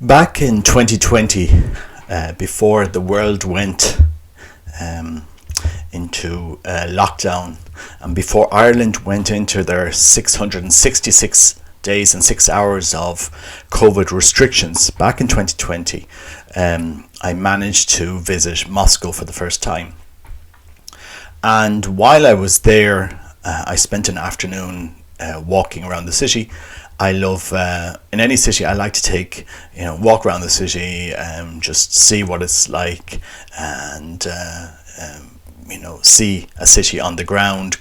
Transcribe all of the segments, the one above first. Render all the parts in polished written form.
Back in 2020, before the world went into lockdown, and before Ireland went into their 666 days and 6 hours of COVID restrictions, back in 2020, I managed to visit Moscow for the first time. And while I was there, I spent an afternoon walking around the city. I love, in any city, I like to take, walk around the city, just see what it's like, and, see a city on the ground,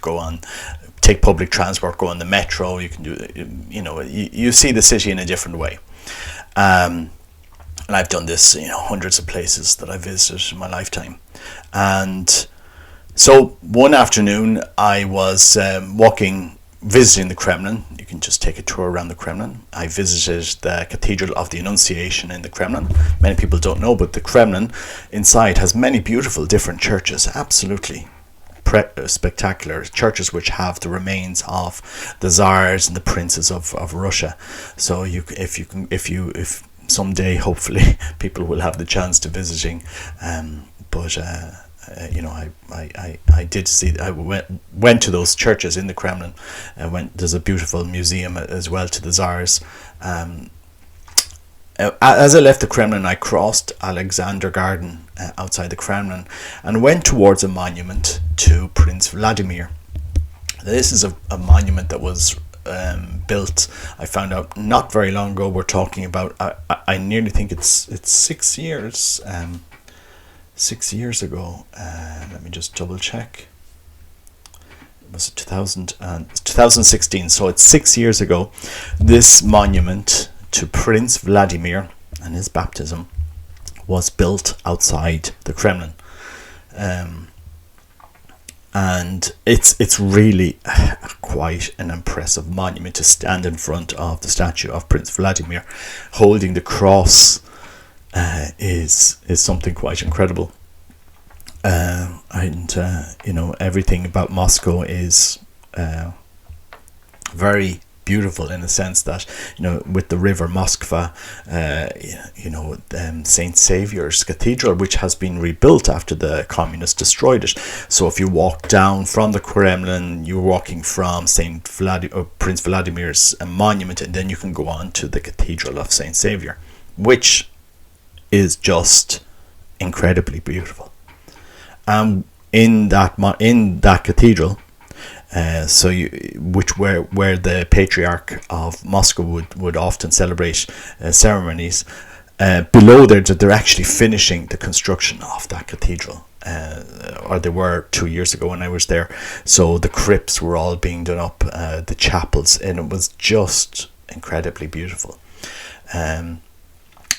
take public transport, go on the metro. You can do, you see the city in a different way. And I've done this, hundreds of places that I've visited in my lifetime. And so one afternoon I was visiting the Kremlin. You can just take a tour around the Kremlin. I visited the Cathedral of the Annunciation in the Kremlin. Many people don't know, but the Kremlin inside has many beautiful different churches, absolutely spectacular churches, which have the remains of the Tsars and the princes of Russia. So if someday, hopefully, people will have the chance to visiting, I did see. I went to those churches in the Kremlin. There's a beautiful museum as well to the Tsars. As I left the Kremlin, I crossed Alexander Garden outside the Kremlin and went towards a monument to Prince Vladimir. This is a monument that was built, I found out not very long ago. We're talking about, I nearly think it's 6 years. 6 years ago. Let me just double check. It was 2016, so it's 6 years ago. This monument to Prince Vladimir and his baptism was built outside the Kremlin. And it's really quite an impressive monument to stand in front of the statue of Prince Vladimir holding the cross. Is something quite incredible, everything about Moscow is very beautiful in the sense that with the river Moskva, Saint Saviour's Cathedral, which has been rebuilt after the communists destroyed it. So if you walk down from the Kremlin, you're walking from Prince Vladimir's monument, and then you can go on to the Cathedral of Saint Saviour, which is just incredibly beautiful. In that cathedral, where the Patriarch of Moscow would often celebrate ceremonies, below there they're actually finishing the construction of that cathedral, or they were 2 years ago when I was there. So the crypts were all being done up, the chapels, and it was just incredibly beautiful.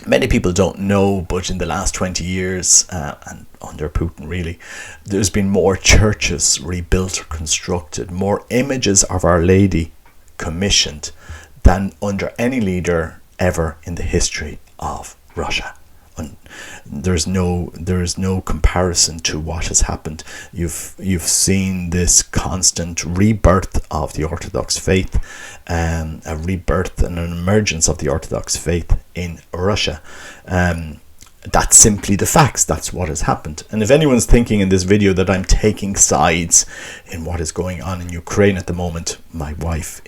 Many people don't know, but in the last 20 years, and under Putin really, there's been more churches rebuilt or constructed, more images of Our Lady commissioned than under any leader ever in the history of Russia. And there is no comparison to what has happened. You've seen this constant rebirth of the Orthodox faith, a rebirth and an emergence of the Orthodox faith in Russia. That's simply the facts. That's what has happened. And if anyone's thinking in this video that I'm taking sides in what is going on in Ukraine at the moment, my wife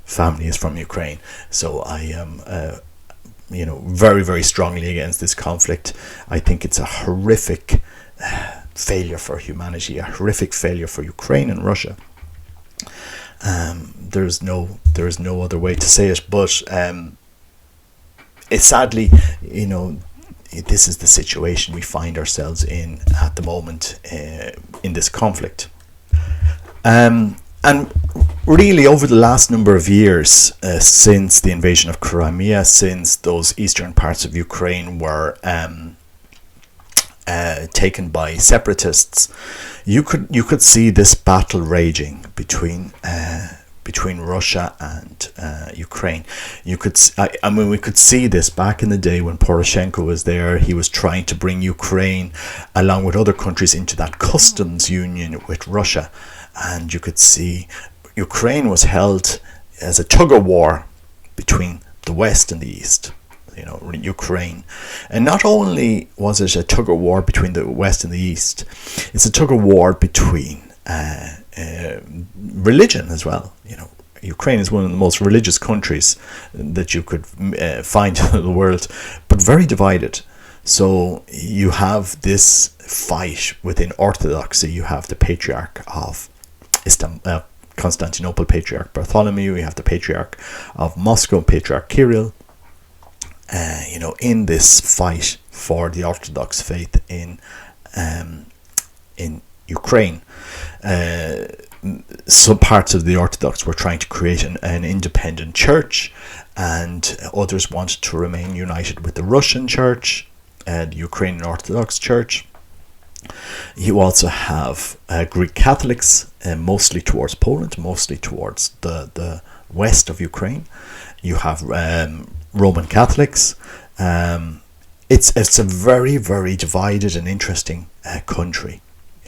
family is from Ukraine, so I am very, very strongly against this conflict. I think it's a horrific failure for humanity, a horrific failure for Ukraine and Russia. There's no other way to say it, but it's sadly, this is the situation we find ourselves in at the moment in this conflict. And really, over the last number of years, since the invasion of Crimea, since those eastern parts of Ukraine were taken by separatists, you could see this battle raging between Russia and Ukraine. We could see this back in the day when Poroshenko was there. He was trying to bring Ukraine, along with other countries, into that customs union with Russia. And you could see Ukraine was held as a tug of war between the West and the East. Ukraine. And not only was it a tug of war between the West and the East, it's a tug of war between religion as well. Ukraine is one of the most religious countries that you could find in the world, but very divided. So you have this fight within Orthodoxy. You have the Patriarch of Constantinople, Patriarch Bartholomew. You have the Patriarch of Moscow, Patriarch Kirill. In this fight for the Orthodox faith in Ukraine. Some parts of the Orthodox were trying to create an independent church, and others wanted to remain united with the Russian church, the Ukrainian Orthodox Church. You also have Greek Catholics, mostly towards Poland, mostly towards the west of Ukraine. You have Roman Catholics. It's a very, very divided and interesting country,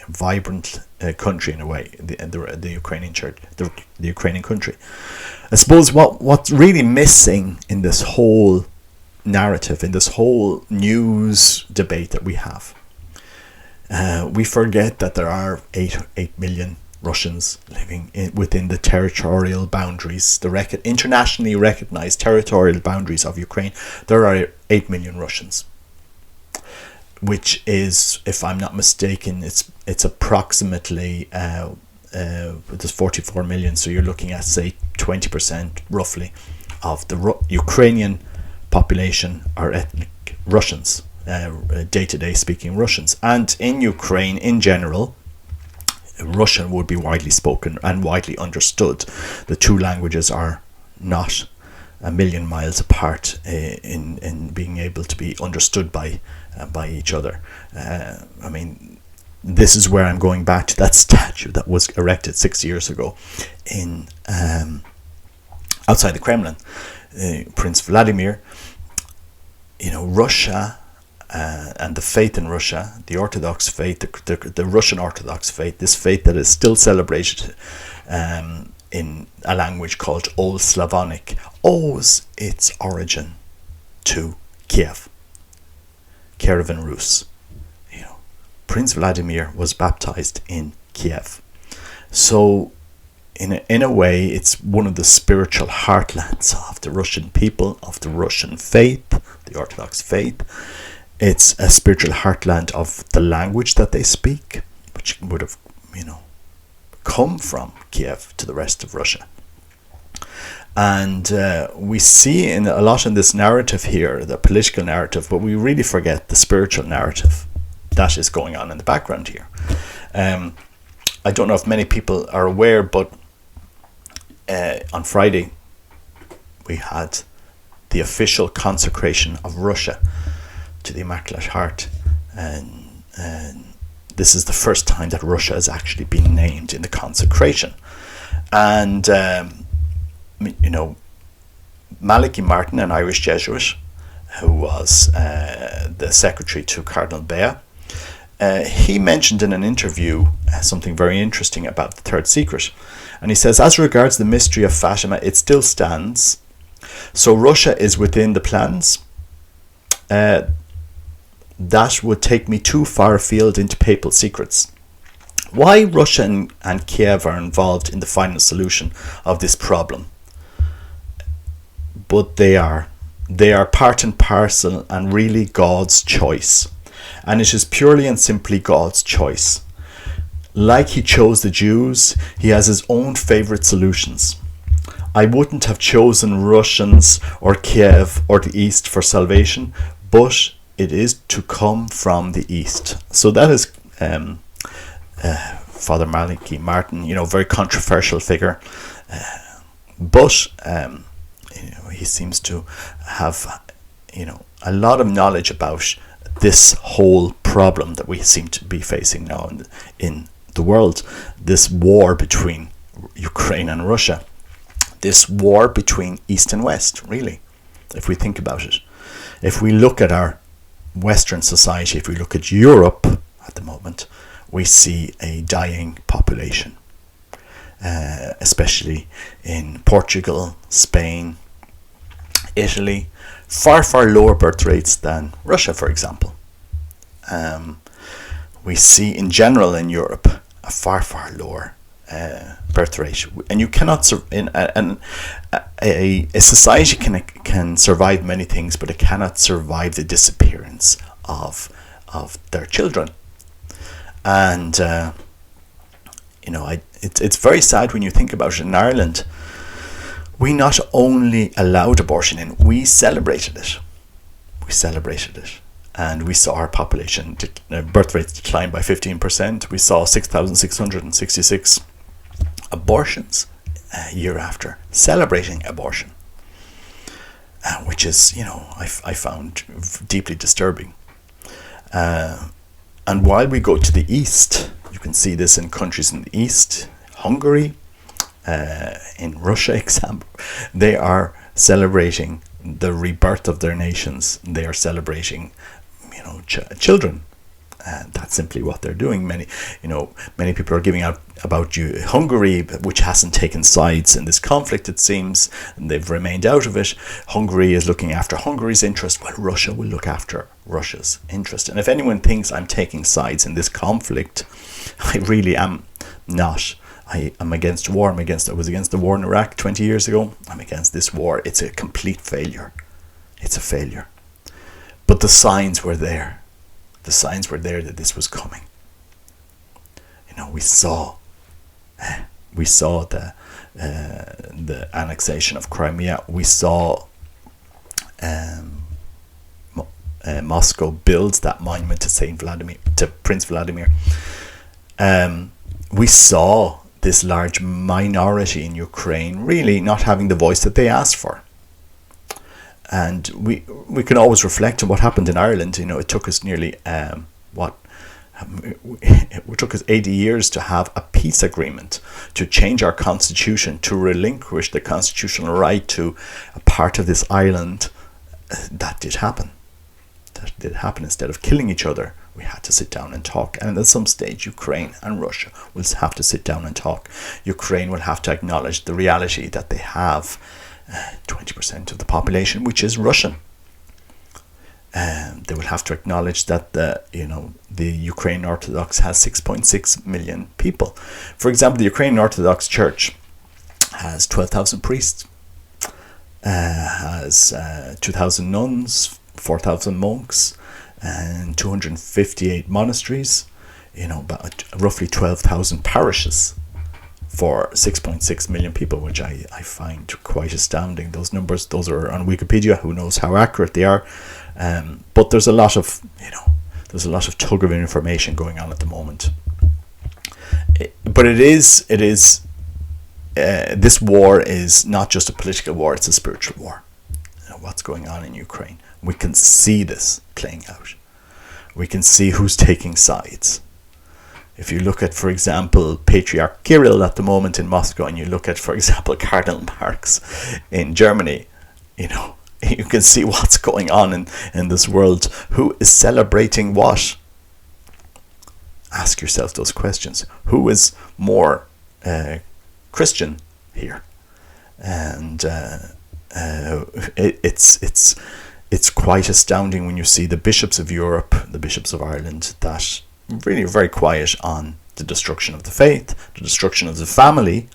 a vibrant country in a way. The Ukrainian church, the Ukrainian country. I suppose what's really missing in this whole narrative, in this whole news debate that we have, we forget that there are 8 million Russians living within the territorial boundaries, the internationally recognized territorial boundaries of Ukraine. There are 8 million Russians, which is, if I'm not mistaken, it's approximately there's 44 million. So you're looking at, say, 20% roughly of the Ukrainian population are ethnic Russians, day-to-day speaking Russians. And in Ukraine in general, Russian would be widely spoken and widely understood. The two languages are not a million miles apart in being able to be understood by each other. I mean, this is where I'm going back to that statue that was erected 6 years ago in outside the Kremlin. Prince Vladimir, Russia and the faith in Russia, the Orthodox faith, the Russian Orthodox faith, this faith that is still celebrated in a language called Old Slavonic, owes its origin to Kiev, Kievan Rus. Prince Vladimir was baptized in Kiev. So in a way, it's one of the spiritual heartlands of the Russian people, of the Russian faith, the Orthodox faith. It's a spiritual heartland of the language that they speak, which would have, come from Kiev to the rest of Russia. And we see a lot in this narrative here, the political narrative, but we really forget the spiritual narrative that is going on in the background here. I don't know if many people are aware, but on Friday we had the official consecration of Russia to the Immaculate Heart, and this is the first time that Russia has actually been named in the consecration. And Malachi Martin, an Irish Jesuit who was the secretary to Cardinal Bea, he mentioned in an interview something very interesting about the Third Secret. And he says, as regards the mystery of Fatima, it still stands. So Russia is within the plans. That would take me too far afield into papal secrets. Why Russia and Kiev are involved in the final solution of this problem? But they are part and parcel, and really God's choice. And it is purely and simply God's choice. Like he chose the Jews, he has his own favourite solutions. I wouldn't have chosen Russians or Kiev or the East for salvation, but it is to come from the East. So that is Father Malachi Martin, very controversial figure. But he seems to have, a lot of knowledge about this whole problem that we seem to be facing now in the world. This war between Ukraine and Russia. This war between East and West, really, if we think about it. If we look at our Western society, if we look at Europe at the moment, we see a dying population, especially in Portugal, Spain, Italy, far, far lower birth rates than Russia, for example. We see in general in Europe a far, far lower birth rate, and you cannot a society can survive many things, but it cannot survive the disappearance of their children. And it's very sad when you think about it. In Ireland, we not only allowed abortion in, we celebrated it. And we saw our population birth rates decline by 15%. We saw 6,666 abortions a year after, celebrating abortion, which is, I found deeply disturbing. And while we go to the east, you can see this in countries in the east, Hungary, in Russia, example, they are celebrating the rebirth of their nations. They are celebrating, children. And that's simply what they're doing. Many people are giving out about Hungary, which hasn't taken sides in this conflict, it seems, and they've remained out of it. Hungary is looking after Hungary's interest, while Russia will look after Russia's interest. And if anyone thinks I'm taking sides in this conflict, I really am not. I'm against war. I was against the war in Iraq 20 years ago. I'm against this war. It's a complete failure. It's a failure. But the signs were there. The signs were there that this was coming. We saw the annexation of Crimea. We saw Moscow build that monument to Prince Vladimir. We saw this large minority in Ukraine really not having the voice that they asked for. And we can always reflect on what happened in Ireland. It took us nearly it took us 80 years to have a peace agreement, to change our constitution, to relinquish the constitutional right to a part of this island. That did happen. Instead of killing each other, we had to sit down and talk. And at some stage, Ukraine and Russia will have to sit down and talk. Ukraine will have to acknowledge the reality that they have 20% of the population, which is Russian. They will have to acknowledge that the Ukrainian Orthodox has 6.6 million people. For example, the Ukrainian Orthodox Church has 12,000 priests, has 2,000 nuns, 4,000 monks, and 258 monasteries. About roughly 12,000 parishes for 6.6 million people, which I find quite astounding. Those numbers, those are on Wikipedia. Who knows how accurate they are? But there's a lot of tug of information going on at the moment. But this war is not just a political war; it's a spiritual war. What's going on in Ukraine? We can see this playing out. We can see who's taking sides. If you look at, for example, Patriarch Kirill at the moment in Moscow, and you look at, for example, Cardinal Marx in Germany, you can see what's going on in this world. Who is celebrating what? Ask yourself those questions. Who is more Christian here? And it's quite astounding when you see the bishops of Europe, the bishops of Ireland, that really very quiet on the destruction of the faith, the destruction of the family,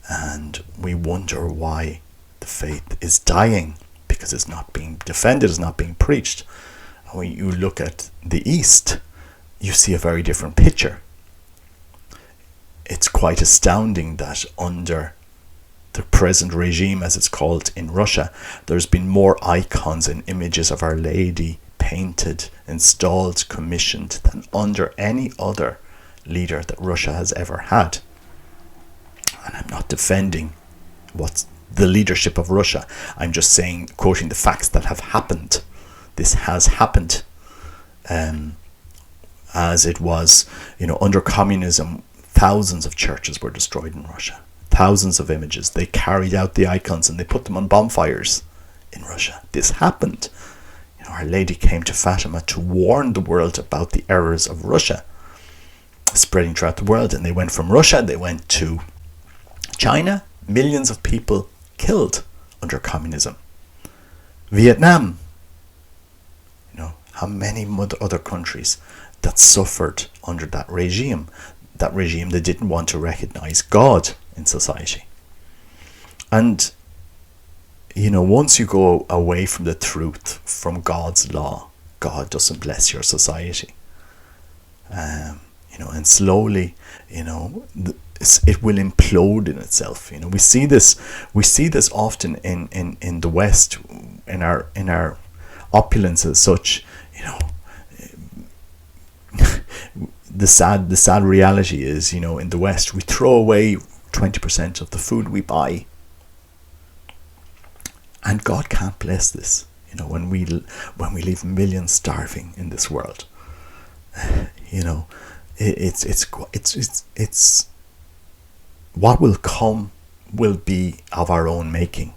and we wonder why the faith is dying, because it's not being defended, it's not being preached. And when you look at the East, you see a very different picture. It's quite astounding that under the present regime, as it's called in Russia, there's been more icons and images of Our Lady painted, installed, commissioned than under any other leader that Russia has ever had. And I'm not defending what's the leadership of Russia. I'm just saying, quoting the facts that have happened. This has happened. As it was, under communism, thousands of churches were destroyed in Russia. Thousands of images. They carried out the icons and they put them on bonfires in Russia. This happened. Our Lady came to Fatima to warn the world about the errors of Russia spreading throughout the world. And they went from Russia, they went to China. Millions of people killed under communism. Vietnam. How many other countries that suffered under that regime that didn't want to recognize God in society. And once you go away from the truth, from God's law, God doesn't bless your society. And slowly, it will implode in itself. We see this often in the West, in our opulence as such. The sad reality is, in the West, we throw away 20% of the food we buy. And God can't bless this, when we leave millions starving in this world. It's what will come will be of our own making,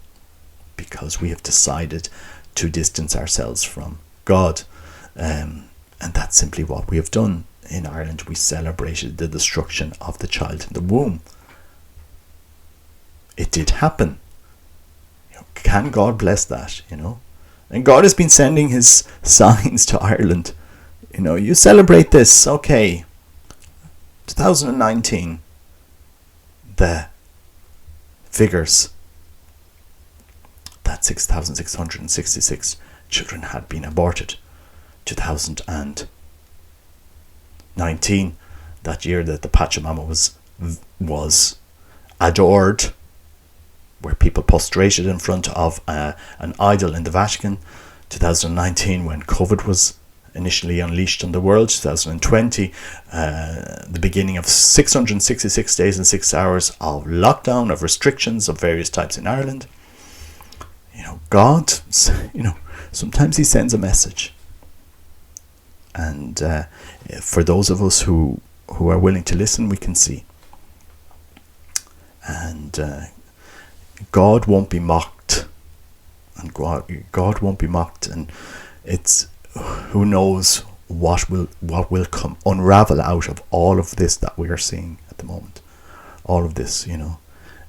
because we have decided to distance ourselves from God, and that's simply what we have done. In Ireland, we celebrated the destruction of the child in the womb. It did happen. Can God bless that? And God has been sending his signs to Ireland. You celebrate this, okay. 2019, the figures that 6,666 children had been aborted. 2019, that year that the Pachamama was adored, where people prostrated in front of an idol in the Vatican. 2019, when COVID was initially unleashed on the world. 2020, the beginning of 666 days and 6 hours of lockdown, of restrictions of various types in Ireland. God, sometimes he sends a message. And for those of us who are willing to listen, we can see. And God won't be mocked. And God won't be mocked. And it's, who knows what will come unravel out of all of this that we are seeing at the moment. All of this,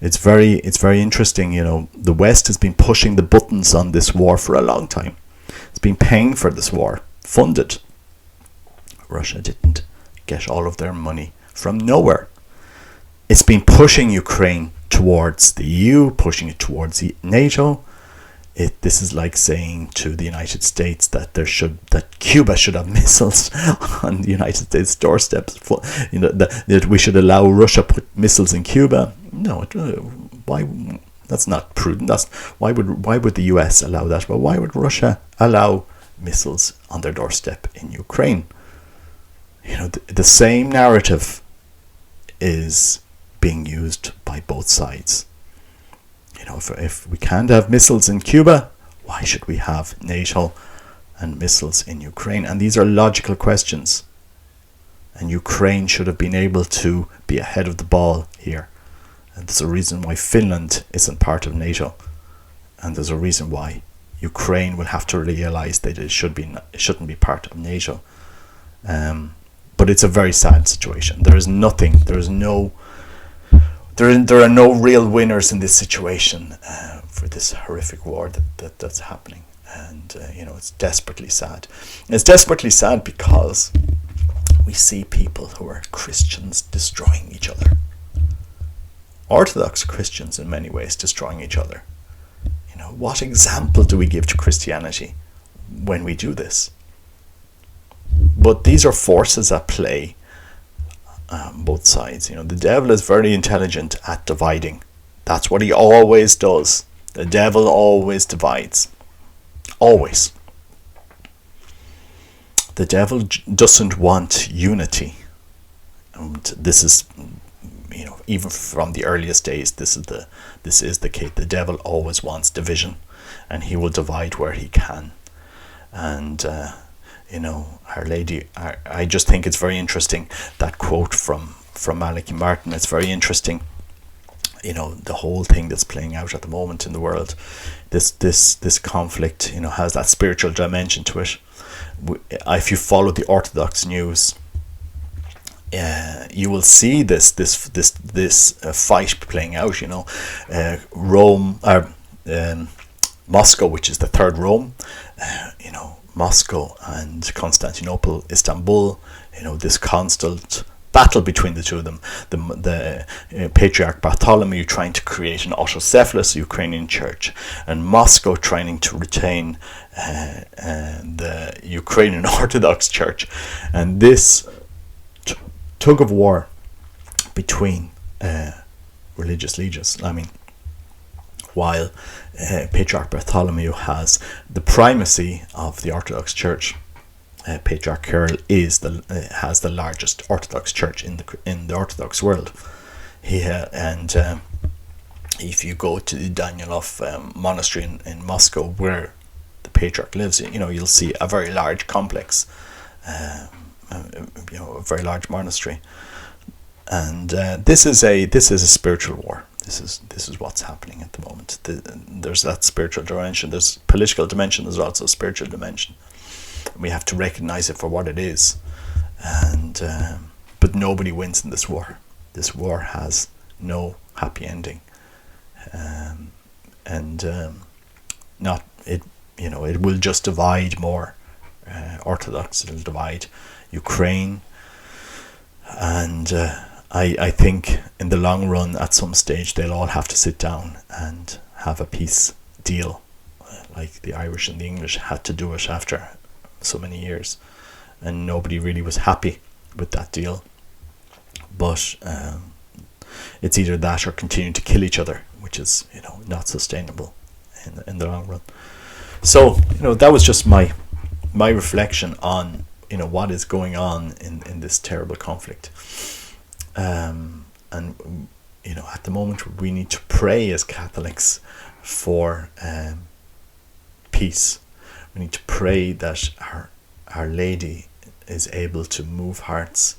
it's very interesting. The West has been pushing the buttons on this war for a long time. It's been paying for this war, funded. Russia didn't get all of their money from nowhere. It's been pushing Ukraine towards the EU, pushing it towards NATO. This is like saying to the United States that Cuba should have missiles on the United States doorsteps. That we should allow Russia put missiles in Cuba. No, why? That's not prudent. Why would the US allow that? But why would Russia allow missiles on their doorstep in Ukraine? The same narrative is being used by both sides. If we can't have missiles in Cuba, why should we have NATO and missiles in Ukraine? And these are logical questions. And Ukraine should have been able to be ahead of the ball here. And there's a reason why Finland isn't part of NATO. And there's a reason why Ukraine will have to realize that it shouldn't be part of NATO. But it's a very sad situation. There are no real winners in this situation for this horrific war that's happening. And it's desperately sad. It's desperately sad because we see people who are Christians destroying each other. Orthodox Christians in many ways destroying each other. What example do we give to Christianity when we do this? But these are forces at play, both sides. The devil is very intelligent at dividing. That's what he always does. The devil always divides. Always. The devil doesn't want unity. And this is, even from the earliest days, this is the case. The devil always wants division, and he will divide where he can. And Our Lady, I just think it's very interesting, that quote from Malachi Martin. It's very interesting, the whole thing that's playing out at the moment in the world. This conflict, has that spiritual dimension to it. If you follow the Orthodox news, you will see this fight playing out. Rome, Moscow, which is the third Rome, Moscow and Constantinople, Istanbul, this constant battle between the two of them. The Patriarch Bartholomew trying to create an autocephalous Ukrainian church, and Moscow trying to retain the Ukrainian Orthodox Church. And this tug of war between religious leaders, while Patriarch Bartholomew has the primacy of the Orthodox Church, Patriarch Kirill has the largest Orthodox Church in the Orthodox world. If you go to the Danilov monastery in Moscow, where the Patriarch lives, you'll see a very large complex, a very large monastery, and this is a spiritual war. This is what's happening at the moment. There's that spiritual dimension. There's political dimension. There's also a spiritual dimension. We have to recognize it for what it is, but nobody wins in this war. This war has no happy ending, it will just divide more. Orthodox, it'll divide Ukraine, and I think in the long run, at some stage, they'll all have to sit down and have a peace deal, like the Irish and the English had to do it after so many years, and nobody really was happy with that deal. But it's either that or continue to kill each other, which is not sustainable in the long run. So that was just my reflection on what is going on in this terrible conflict. And at the moment we need to pray as Catholics for peace. We need to pray that Our Lady is able to move hearts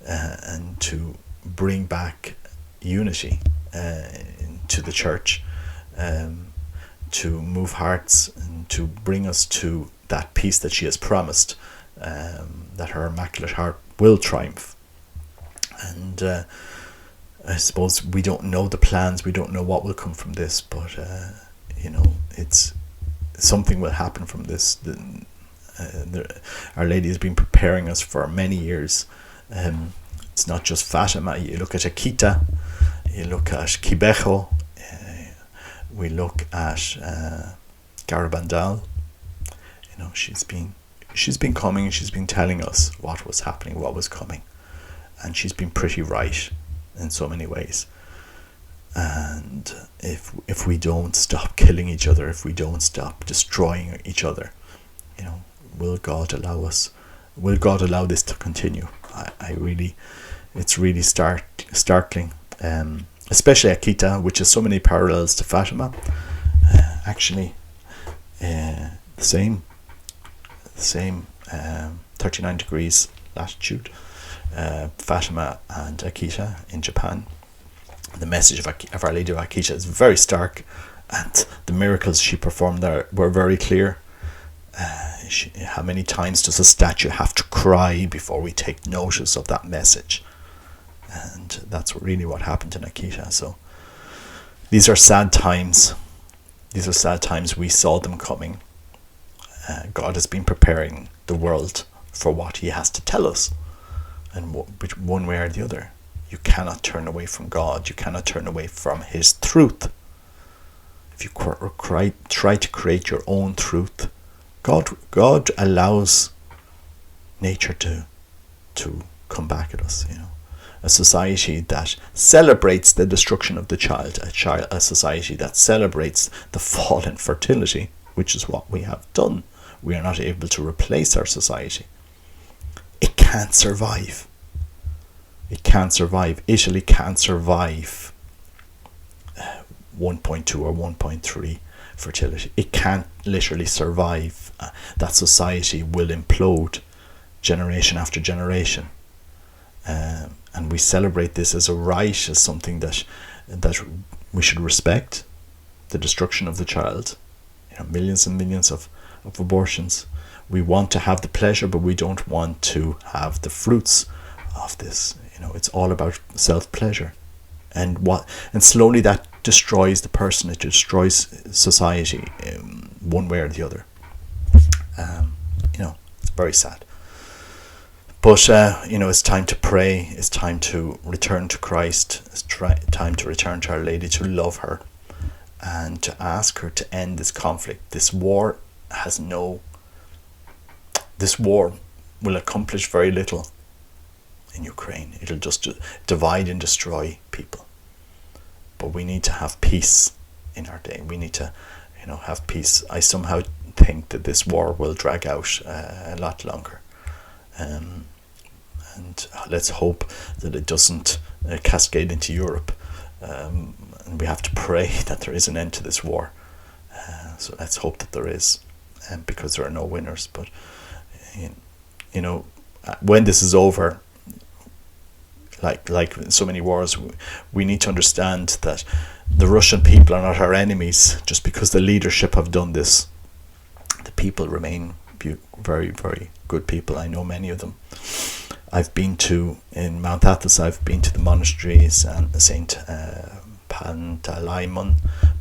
and to bring back unity to the church, to move hearts and to bring us to that peace that she has promised, that her Immaculate Heart will triumph. And I suppose we don't know the plans, we don't know what will come from this, but it's something will happen from this. Our Lady has been preparing us for many years. It's not just Fatima. You look at Akita, you look at Kibeho, we look at Garabandal. She's been coming, she's been telling us what was happening, what was coming, and she's been pretty right in so many ways. And if we don't stop killing each other, if we don't stop destroying each other, will God allow this to continue? It's really startling, especially Akita, which has so many parallels to Fatima. Actually, the same 39 degrees latitude, Fatima and Akita in Japan. The message of Our Lady of Akita is very stark, and the miracles she performed there were very clear. How many times does a statue have to cry before we take notice of that message? And that's really what happened in Akita. So these are sad times. We saw them coming. God has been preparing the world for what he has to tell us, and one way or the other. You cannot turn away from God. You cannot turn away from his truth. If you try to create your own truth, God allows nature to come back at us. A society that celebrates the destruction of the child, a society that celebrates the fall in fertility, which is what we have done. We are not able to replace our society. It can't survive. It can't survive. Italy can't survive 1.2 or 1.3 fertility. It can't literally survive. That society will implode generation after generation. And we celebrate this as a right, as something that we should respect. The destruction of the child. Millions and millions of abortions. We want to have the pleasure, but we don't want to have the fruits of this. It's all about self-pleasure, and slowly that destroys the person, it destroys society, one way or the other. It's very sad. But it's time to pray. It's time to return to Christ. It's time to return to Our Lady, to love her, and to ask her to end this conflict. This war will accomplish very little in Ukraine. It'll just divide and destroy people. But we need to have peace in our day. We need to, have peace. I somehow think that this war will drag out a lot longer. And let's hope that it doesn't cascade into Europe. And we have to pray that there is an end to this war. So let's hope that there is, because there are no winners. But when this is over, like so many wars, we need to understand that the Russian people are not our enemies just because the leadership have done this. The people remain very, very good people. I know many of them. I've been in Mount Athos, I've been to the monasteries, and Saint Pantaleimon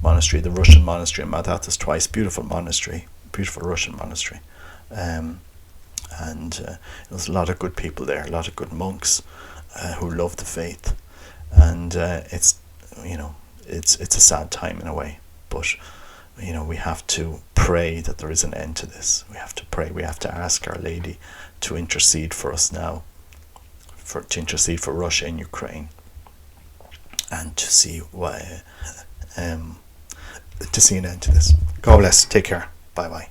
monastery, the Russian monastery in Mount Athos twice. Beautiful monastery, beautiful Russian monastery. There's a lot of good people there, a lot of good monks who love the faith. And it's a sad time in a way, but we have to pray that there is an end to this. We have to pray. We have to ask Our Lady to intercede for us now, to intercede for Russia and Ukraine, and to see an end to this. God bless. Take care. Bye bye.